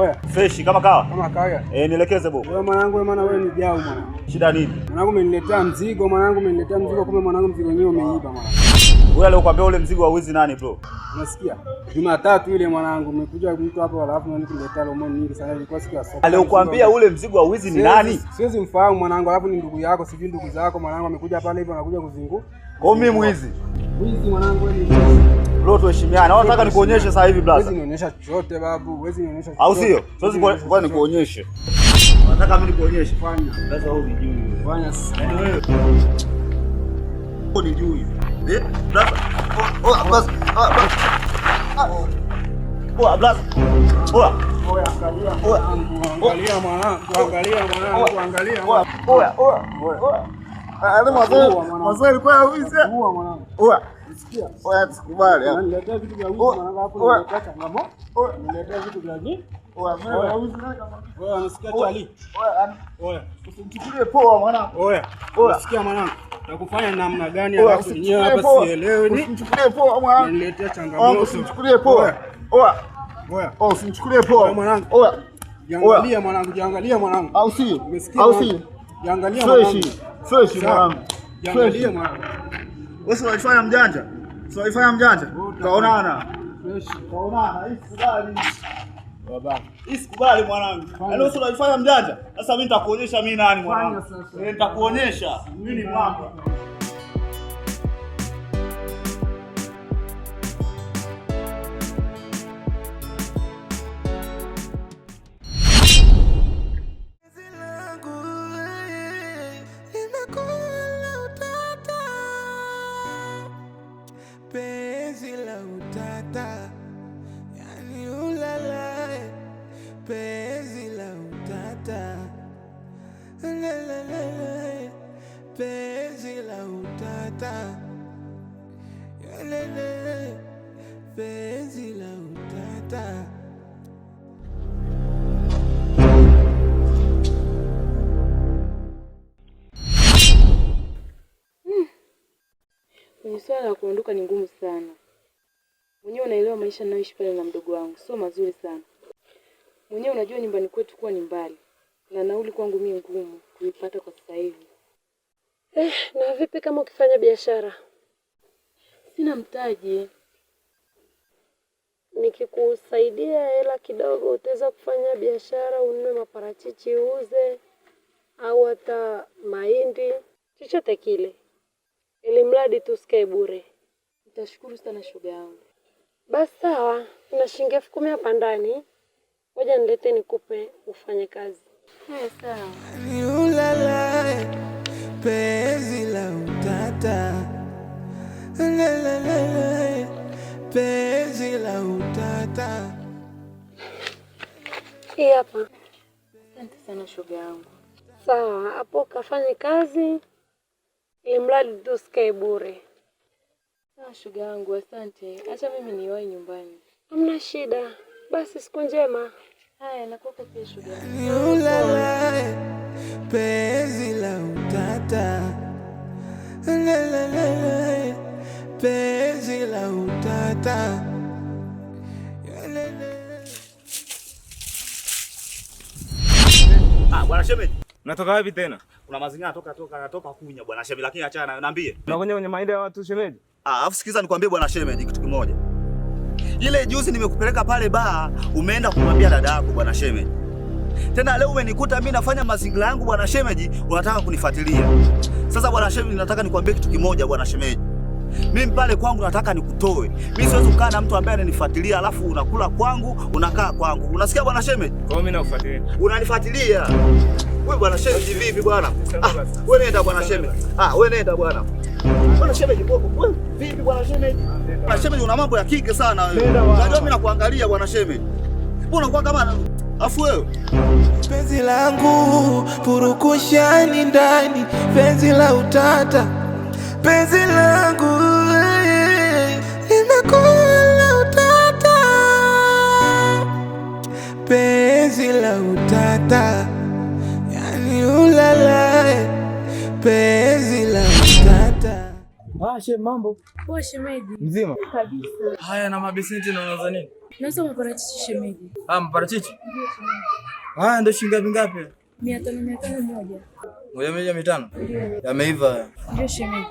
Oya. Fresh kama kawa. Kama kawa. Nielekeze bo. Wewe mwanangu, maana wewe ni jao mwanangu. Shida nini? Mwanangu umeniletea mzigo, kumbe mwanangu mzigo wenyewe umeiba mwanangu. Wewe leo kwambia ule mzigo wa wizi nani bro? Unasikia? Jumatatu ile mwanangu umekuja mtu hapo alafu unaniletea lomoni nyingi sana, ilikuwa siku ya soko. Leo kwambia ule mzigo wa wizi ni nani? Siwezi mfahamu mwanangu, alafu ni ndugu yako, sivyo ndugu zako mwanangu amekuja pale hivyo anakuja kuzingu. Kwa mimi mwizi. Mwizi mwanangu wewe ni bro, tuheshimiane. Au nataka nikuonyeshe sasa hivi brother? Wewe nionyesha chochote babu, wewe nionyesha chochote. Au sio? Siwezi kwa nikuonyeshe. Nataka mimi nikuonyeshe. Fanya. Sasa wewe unijui. Fanya sasa. Yaani wewe unijui. Brother. Bas. Brother. Angalia mwanangu, angalia. Mwanzo alikuwa hawezi. Sikia. Sikubali. Niletea vitu vya wizi mwanangu hapo, niletea changamoto. Niletea vitu vya wizi. Wewe unasikia chali? Usimchukulie poa mwanangu. Unasikia mwanangu? Nakufanya namna gani alafu yenyewe hapa sielewi ni. Usimchukulie poa mwanangu. Niletea changamoto. Usimchukulie poa. Usimchukulie poa mwanangu. Jiangalia mwanangu. Au si? Umesikia? Jiangalia mwanangu. Fresh mwanangu. Jiangalia mwanangu. Wewe unajifanya mjanja? Taonana. Taonana. Hii sikubali mwanangu. Yaani wewe unajifanya mjanja? Sasa mimi nitakuonyesha mimi nani mwanangu. Nitakuonyesha. Mimi ni mwamba. Penzi la utata, yani ulala, penzi la utata, lalala, penzi la utata, lalala, penzi la utata. Kwenye swala la kuondoka ni ngumu sana. Mwenyewe unaelewa maisha ninayoishi pale na mdogo wangu sio mazuri sana. Mwenyewe unajua nyumbani kwetu kuwa ni mbali na nauli kwangu mimi ngumu kuipata kwa sasa hivi. Na vipi kama ukifanya biashara? Sina mtaji. Nikikusaidia hela kidogo utaweza kufanya biashara, ununue maparachichi uuze au hata mahindi, chochote kile. Ili mradi tu usikae bure. Nitashukuru sana shoga yangu. Basi sawa, kuna shilingi 10,000 hapa ndani. Ngoja nilete nikupe ufanye kazi. Sawa. Ni ulala, penzi la utata, lalala, penzi la utata. Hii hapa. Asante sana shoga yangu. Sawa, hapo kafanye kazi. Ili mradi tu usikae bure. Sawa shoga yangu, asante. Acha mimi niwahi nyumbani. Hamna shida. Basi siku njema. Haya, nakupa pia shoga yangu. Ni ulala, penzi la utata, lalala, penzi la utata, Bwana shemeji. Unatoka wapi tena? Kuna mazingira natoka kunya bwana shemeji, lakini achana niambie. Unakuja kwenye mahindi ya watu shemeji? Alafu sikiza nikwambie bwana shemeji kitu kimoja. Ile juzi nimekupeleka pale baa, umeenda kumwambia dada yako bwana shemeji. Tena leo umenikuta mimi nafanya mazingira yangu bwana shemeji, unataka kunifuatilia. Sasa bwana shemeji, nataka nikwambie kitu kimoja bwana shemeji. Mimi pale kwangu nataka nikutoe. Mimi siwezi kukaa na mtu ambaye ananifuatilia alafu unakula kwangu, unakaa kwangu. Unasikia bwana shemeji? Kwa mimi nakufuatilia. Unanifuatilia. Wewe bwana shemeji vipi bwana? Wewe nenda bwana shemeji. Wewe nenda bwana. Bwana shemeji wewe vipi bwana shemeji? Bwana shemeji una mambo ya kike sana wewe. Unajua mimi nakuangalia bwana shemeji. Mbona unakuwa kama afu wewe? penzi langu purukushani ndani, penzi la utata, penzi langu limekuwa la utata, penzi la utata, yani ulala, penzi la utata. Shemeji, mambo? Poa shemeji. Mzima? Kabisa. Haya, na mabeseni tena unaanza nini? Nauza maparachichi shemeji. Maparachichi? Ndio shilingi ngapi? 500 moja. Moja 500? Ndio. Yameiva haya. Ndio shemeji.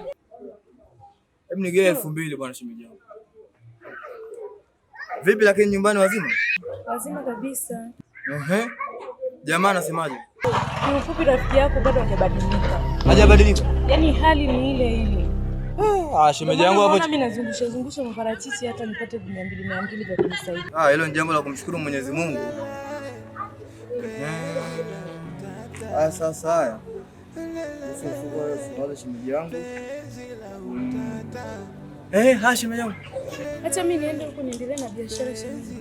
Hebu nigee 2000 bwana shemeji yangu. Vipi lakini nyumbani wazima? Wazima kabisa. Jamaa anasemaje? Kiufupi rafiki yako bado hajabadilika. Hajabadilika? Yaani hali ni ile ile. Shemeji yangu hapo. Mimi nazungusha maparachichi hata nipate 200 vya kunisaidia. Hilo ni jambo la kumshukuru Mwenyezi Mungu. Sasa haya. Sasa shemeji yangu. Shemeji yangu. Acha mimi niende huko niendelee na biashara shemeji.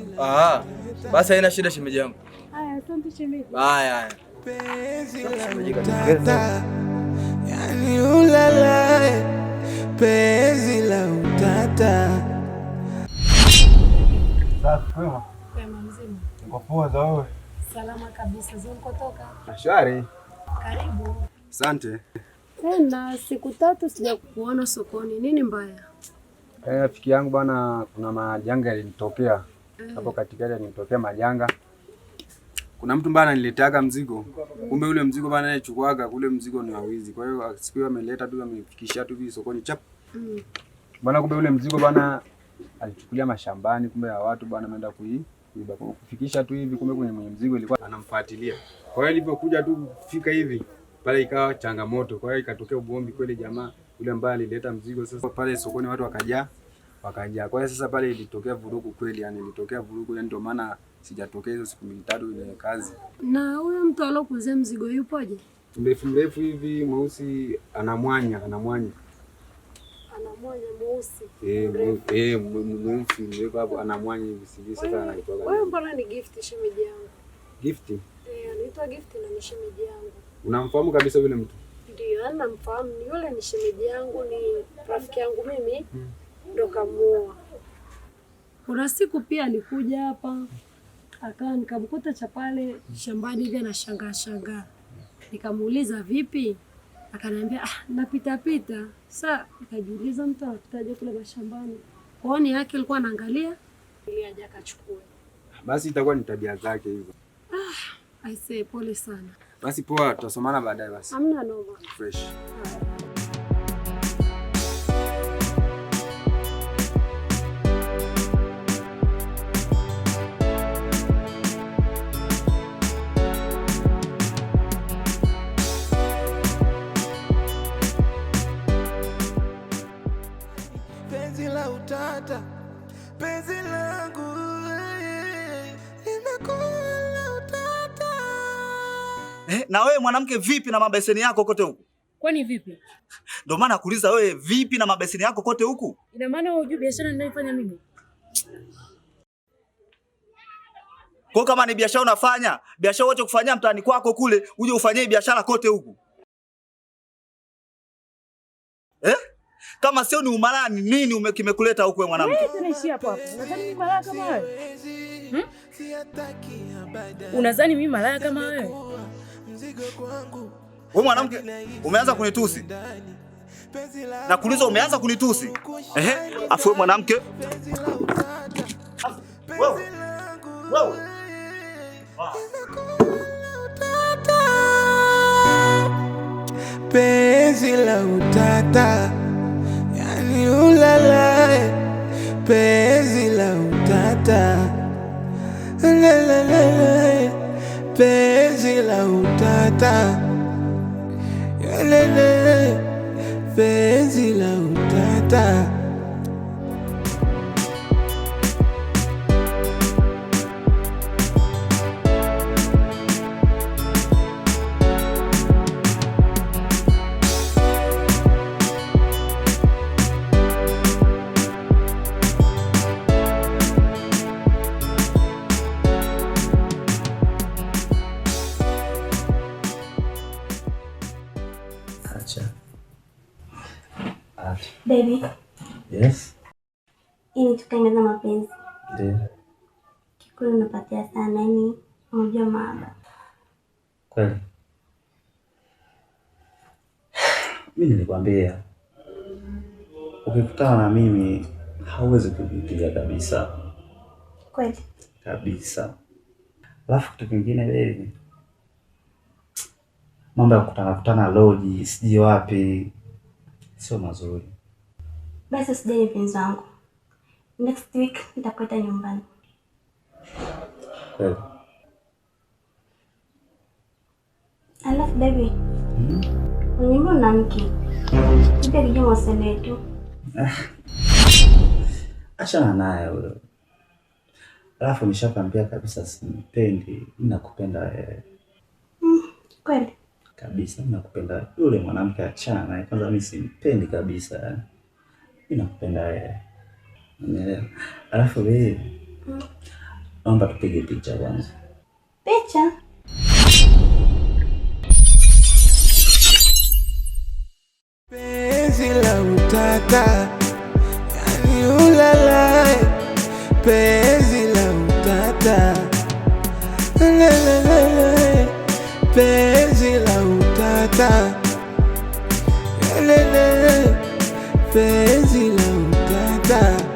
Basi haina shida shemeji yangu. Haya, asante shemeji. Haya. Yani ulala, penzi la utata. Safi kwema? Kwema mzima. Uko poa za wewe? Salama kabisa. Zunkotoka. Shwari. Karibu. Asante. Tena siku 3 sijakuona sokoni. Nini mbaya? Rafiki yangu bwana, kuna majanga yalinitokea. Hapo katikati yalinitokea majanga. Kuna mtu bwana aniletaga mzigo. Kumbe ule mzigo bwana anayechukuaga kule mzigo ni wawizi. Kwa hiyo siku hiyo ameleta tu amefikishia tu sokoni chap. Bwana kumbe ule mzigo bwana alichukulia mashambani, kumbe ya watu bwana ameenda kuiba. Kufikisha tu hivi kumbe kwenye mzigo ilikuwa anamfuatilia. Kwa hiyo ilipokuja tu kufika hivi pale ikawa changamoto. Kwa hiyo ikatokea ugomvi kweli, jamaa yule ambaye alileta mzigo sasa pale sokoni watu wakajaa. Kwa hiyo sasa pale ilitokea vurugu kweli, yani ilitokea vurugu, yani ndio maana sijatokea hizo siku 3 ile kazi. Na huyo mtu alokuzia mzigo yupoje? Mrefu hivi mweusi, anamwanya. Anamwanya mweusi. Mweusi mrefu hapo anamwanya hivi sivyo sasa anaitoa. Wewe mbona ni Gift shemeji yangu? Gift? Anaitwa Gift na ni shemeji yangu. Unamfahamu kabisa yule mtu? Ndio, namfahamu. Yule ni shemeji yangu, ni rafiki yangu mimi. Ndo kamuoa. Kuna siku pia alikuja hapa akawa nikamkuta cha pale shambani hivi anashangaa. Nikamuuliza vipi? Akaniambia napita. Sasa nikajiuliza mtu anapitaje kule mashambani? Kwaoni yake alikuwa anaangalia ili aje akachukue. Basi itakuwa ni tabia zake hizo. I say pole sana. Basi poa, tutasomana baadaye basi. Hamna noma. Fresh. Penzi la utata, penzi langu limekuwa la utata. Na wewe mwanamke vipi na mabeseni yako kote huku? Kwani vipi? Ndio maana nakuuliza wewe vipi na mabeseni yako kote huku? Ina maana wewe hujui biashara ninayoifanya mimi? Kwa kama ni biashara unafanya, biashara wote kufanyia mtaani kwako kule, uje ufanyie biashara kote huku. Kama sio ni umalaya ni nini kimekuleta huku wewe mwanamke? Tunaishi hapo. Unadhani mimi malaya kama wewe? Unadhani mimi malaya kama wewe? Wewe mwanamke umeanza kunitusi. Nakuuliza umeanza kunitusi. Afu wewe mwanamke. Wewe. Penzi la utata, yani ulala, penzi la utata, penzi la utata, penzi la utata. Baby. Yes. Ili tukaendeleza mapenzi. Ndio. Kikulu napatia sana yani unajua maaba. Kweli. Mimi nilikwambia ukikutana na mimi hauwezi kujipiga kabisa. Kweli? Kabisa. Alafu kitu kingine baby, mambo ya kukutana loji siji wapi sio mazuri. Basi usijali mpenzi wangu. Next week nitakwenda nyumbani. Kweli? Alafu baby. Unimbo na mki. Ndio kijana waseme yetu. Achana naye huyo. Alafu nishakwambia kabisa simpendi, ninakupenda wewe. Kweli? Kabisa ninakupenda. Yule mwanamke achana naye, kwanza mimi simpendi kabisa. Ninakupenda wewe. Umeelewa? Alafu wewe naomba tupige picha kwanza. Picha? Penzi la utata, yani ulala. Penzi la utata, lelelele. Penzi la utata, lelelele. Penzi la utata.